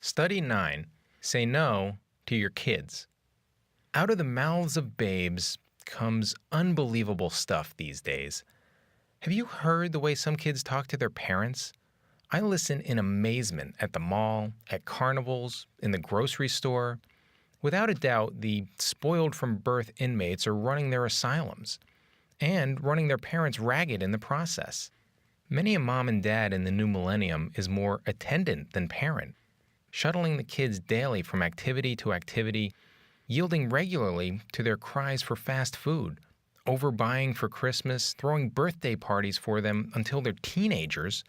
Study 9. Say no to your kids. Out of the mouths of babes comes unbelievable stuff these days. Have you heard the way some kids talk to their parents? I listen in amazement at the mall, at carnivals, in the grocery store. Without a doubt, the spoiled from birth inmates are running their asylums and running their parents ragged in the process. Many a mom and dad in the new millennium is more attendant than parent, shuttling the kids daily from activity to activity, yielding regularly to their cries for fast food, overbuying for Christmas, throwing birthday parties for them until they're teenagers,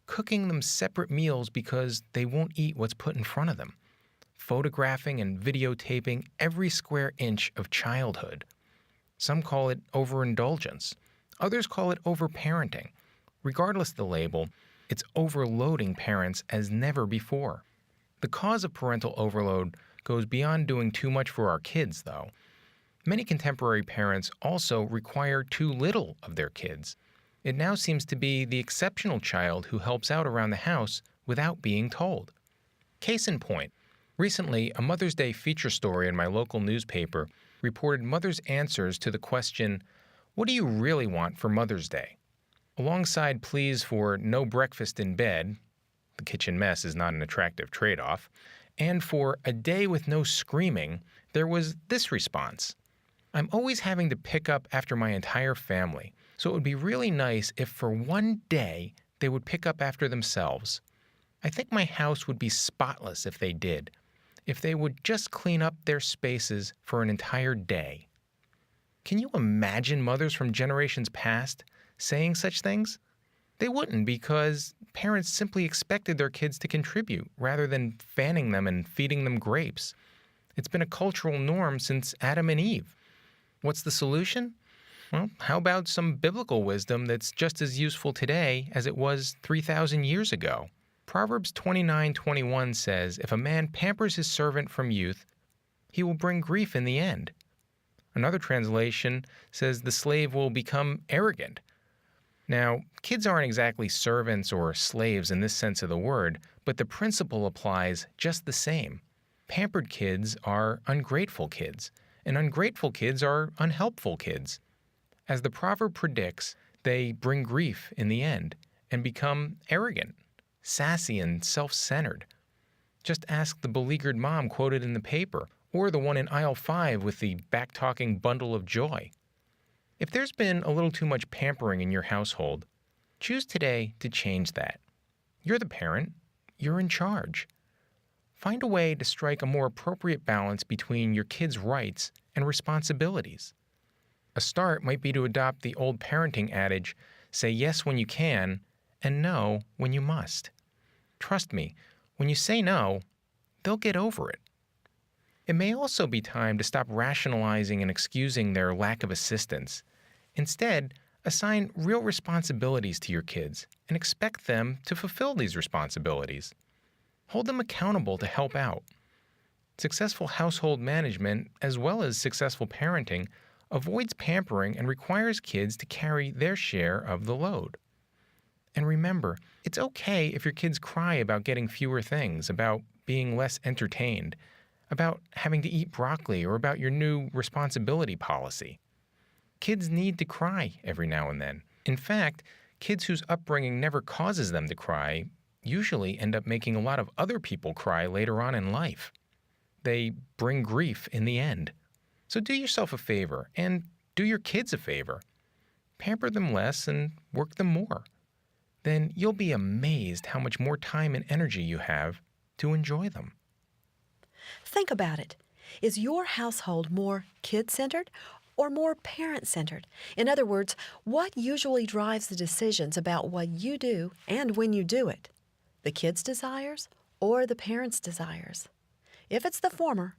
cooking them separate meals because they won't eat what's put in front of them, photographing and videotaping every square inch of childhood. Some call it overindulgence. Others call it overparenting. Regardless of the label, it's overloading parents as never before. The cause of parental overload goes beyond doing too much for our kids, though. Many contemporary parents also require too little of their kids. It now seems to be the exceptional child who helps out around the house without being told. Case in point, recently a Mother's Day feature story in my local newspaper reported mothers' answers to the question, "What do you really want for Mother's Day?" Alongside pleas for no breakfast in bed, the kitchen mess is not an attractive trade-off, and for a day with no screaming, there was this response. "I'm always having to pick up after my entire family, so it would be really nice if for one day they would pick up after themselves. I think my house would be spotless if they did, if they would just clean up their spaces for an entire day." Can you imagine mothers from generations past saying such things? They wouldn't, because parents simply expected their kids to contribute rather than fanning them and feeding them grapes. It's been a cultural norm since Adam and Eve. What's the solution? Well, how about some biblical wisdom that's just as useful today as it was 3,000 years ago? Proverbs 29:21 says, "If a man pampers his servant from youth, he will bring grief in the end." Another translation says the slave will become arrogant. Now, kids aren't exactly servants or slaves in this sense of the word, but the principle applies just the same. Pampered kids are ungrateful kids, and ungrateful kids are unhelpful kids. As the proverb predicts, they bring grief in the end and become arrogant, sassy, and self-centered. Just ask the beleaguered mom quoted in the paper, or the one in aisle 5 with the back-talking bundle of joy. If there's been a little too much pampering in your household, choose today to change that. You're the parent. You're in charge. Find a way to strike a more appropriate balance between your kids' rights and responsibilities. A start might be to adopt the old parenting adage, say yes when you can and no when you must. Trust me, when you say no, they'll get over it. It may also be time to stop rationalizing and excusing their lack of assistance. Instead, assign real responsibilities to your kids and expect them to fulfill these responsibilities. Hold them accountable to help out. Successful household management, as well as successful parenting, avoids pampering and requires kids to carry their share of the load. And remember, it's okay if your kids cry about getting fewer things, about being less entertained, about having to eat broccoli, or about your new responsibility policy. Kids need to cry every now and then. In fact, kids whose upbringing never causes them to cry usually end up making a lot of other people cry later on in life. They bring grief in the end. So do yourself a favor, and do your kids a favor. Pamper them less and work them more. Then you'll be amazed how much more time and energy you have to enjoy them. Think about it. Is your household more kid-centered or more parent-centered? In other words, what usually drives the decisions about what you do and when you do it? The kids' desires or the parents' desires? If it's the former,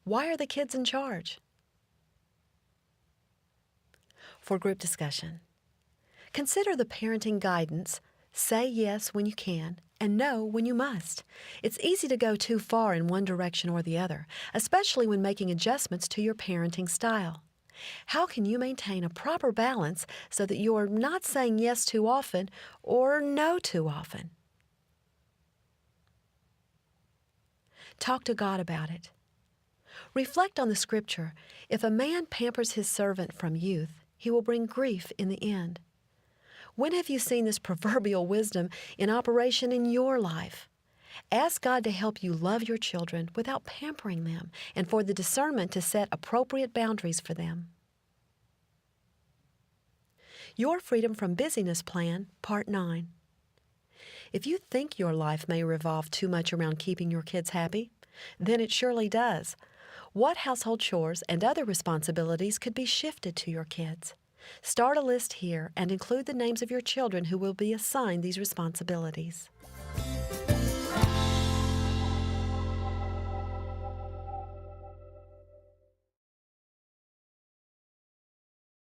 why are the kids in charge? For group discussion, consider the parenting guidance, say yes when you can, and no when you must. It's easy to go too far in one direction or the other, especially when making adjustments to your parenting style. How can you maintain a proper balance so that you're not saying yes too often or no too often? Talk to God about it. Reflect on the scripture. If a man pampers his servant from youth, he will bring grief in the end. When have you seen this proverbial wisdom in operation in your life? Ask God to help you love your children without pampering them and for the discernment to set appropriate boundaries for them. Your Freedom from Busyness Plan, Part 9. If you think your life may revolve too much around keeping your kids happy, then it surely does. What household chores and other responsibilities could be shifted to your kids? Start a list here and include the names of your children who will be assigned these responsibilities.